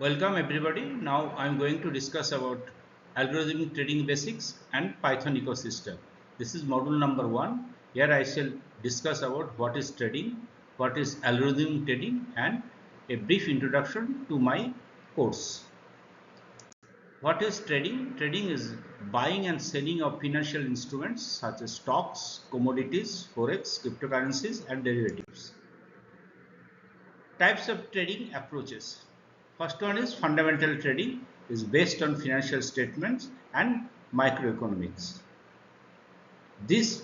Welcome everybody. Now I am going to discuss about algorithmic trading basics and Python ecosystem. This is module number 1. Here I shall discuss about what is trading, what is algorithmic trading, and a brief introduction to my course. What is trading? Trading is buying and selling of financial instruments such as stocks, commodities, forex, cryptocurrencies, and derivatives. Types of trading approaches. First one is fundamental trading, is based on financial statements and microeconomics. These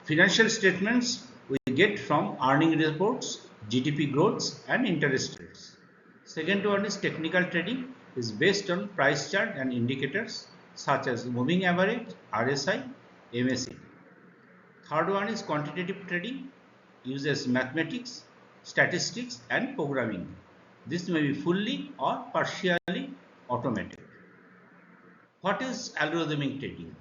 financial statements we get from earning reports, GDP growths and interest rates. Second one is technical trading, is based on price chart and indicators such as moving average, RSI, MACD. Third one is quantitative trading, uses mathematics, statistics and programming. This may be fully or partially automated. What is algorithmic trading?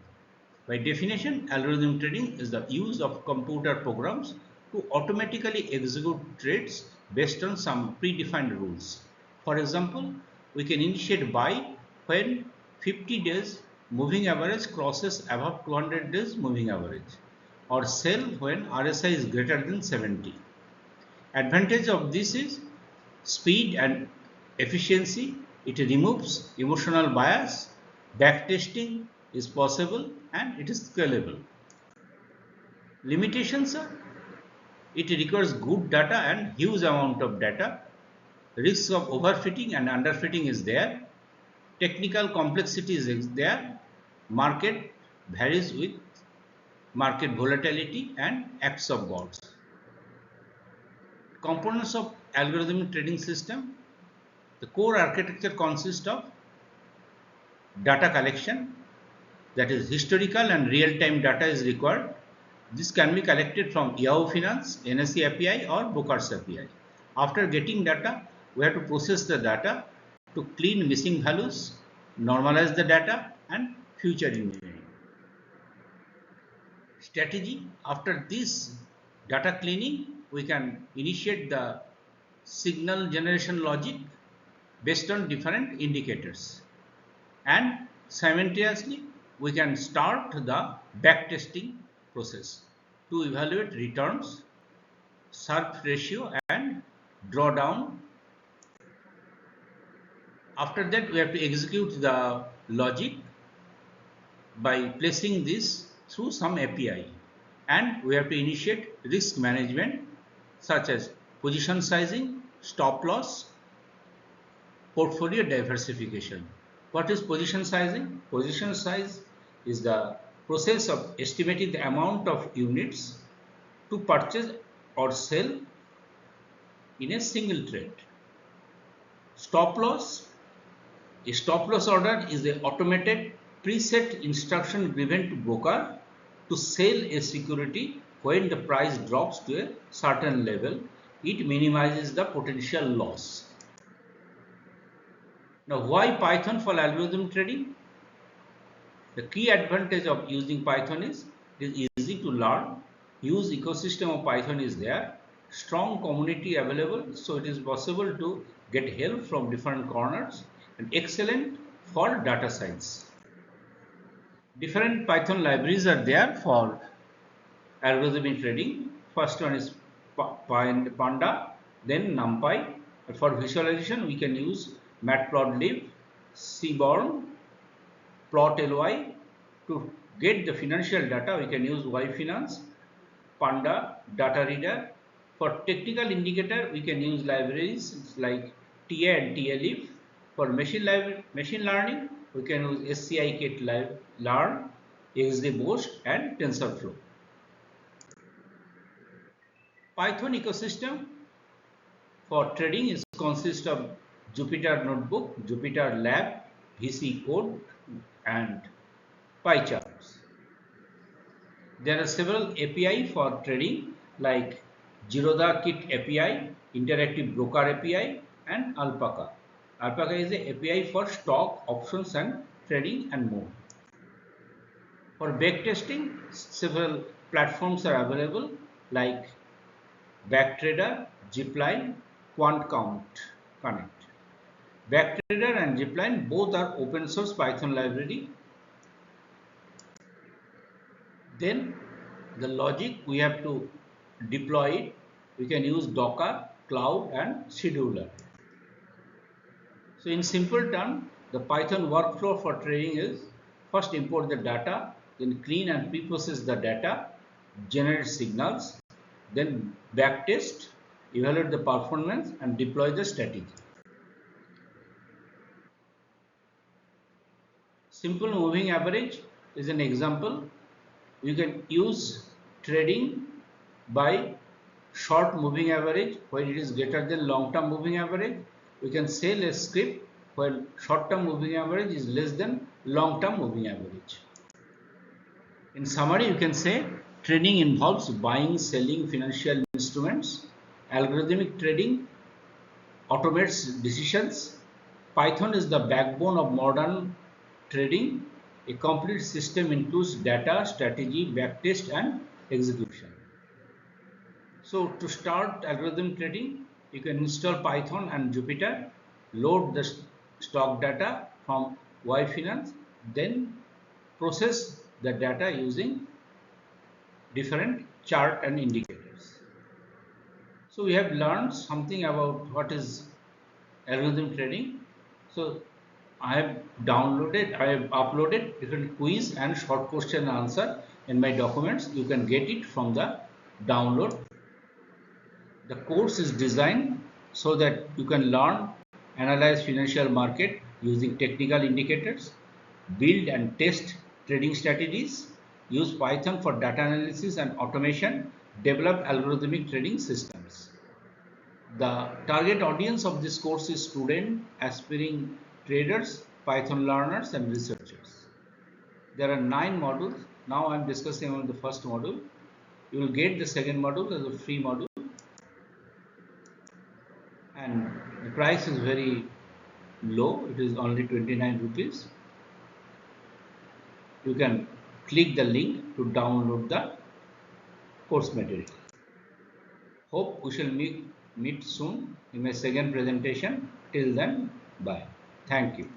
By definition, algorithmic trading is the use of computer programs to automatically execute trades based on some predefined rules. For example, we can initiate buy when 50 days moving average crosses above 200 days moving average, or sell when RSI is greater than 70. Advantage of this is speed and efficiency. It removes emotional bias. Backtesting is possible and it is scalable. Limitations are it requires good data and huge amount of data. Risks of overfitting and underfitting is there. Technical complexity is there. Market varies with market volatility and acts of gods. Components of algorithmic trading system. The core architecture consists of data collection, that is historical and real-time data is required. This can be collected from Yahoo Finance, NSE API or Brokers API. After getting data, we have to process the data to clean missing values, normalize the data and future engineering. Strategy. After this data cleaning, we can initiate the signal generation logic based on different indicators, and simultaneously we can start the backtesting process to evaluate returns, Sharpe ratio and drawdown. After that, we have to execute the logic by placing this through some API, and we have to initiate risk management such as position sizing, stop loss, portfolio diversification. What is position sizing? Position size is the process of estimating the amount of units to purchase or sell in a single trade. Stop loss. A stop loss order is an automated preset instruction given to broker to sell a security when the price drops to a certain level. It minimizes the potential loss. Now, why Python for algorithm trading? The key advantage of using Python is it is easy to learn. Huge ecosystem of Python is there. Strong community available, so it is possible to get help from different corners, and excellent for data science. Different Python libraries are there for algorithmic trading. First one is Panda, then NumPy. For visualization, we can use Matplotlib, Seaborn, Plotly. To get the financial data, we can use YFinance, Panda, Data Reader. For technical indicator, we can use libraries like TA and TLIF. For machine learning, we can use scikit-learn, XGBoost and TensorFlow. Python ecosystem for trading is consists of Jupyter Notebook, Jupyter Lab, VC Code and PyCharts. There are several API for trading like Zerodha Kit API, Interactive Broker API and Alpaca. Alpaca is an API for stock, options and trading and more. For backtesting, several platforms are available like Backtrader, Zipline, QuantConnect. Backtrader and Zipline both are open source Python library. Then the logic we have to deploy it. We can use Docker, Cloud and Scheduler. So in simple terms, the Python workflow for trading is first import the data, then clean and pre-process the data, generate signals, then backtest, evaluate the performance and deploy the strategy. Simple moving average is an example. You can use trading by short moving average where it is greater than long term moving average. We can sell a script where short term moving average is less than long term moving average. In summary, you can say trading involves buying, selling financial instruments. Algorithmic trading automates decisions. Python is the backbone of modern trading. A complete system includes data, strategy, backtest and execution. So to start algorithm trading, you can install Python and Jupyter, load the stock data from YFinance, then process the data using different chart and indicators. So we have learned something about what is algorithm trading. So I have uploaded different quiz and short question and answer in my documents. You can get it from the download. The course is designed so that you can learn, analyze financial market using technical indicators, build and test trading strategies, use Python for data analysis and automation, develop algorithmic trading systems. The target audience of this course is students, aspiring traders, Python learners and researchers. There are 9 modules. Now I am discussing on the first module. You will get the second module as a free module. And the price is very low. It is only 29 rupees. You can click the link to download the course material. Hope we shall meet soon in my second presentation. Till then, bye. Thank you.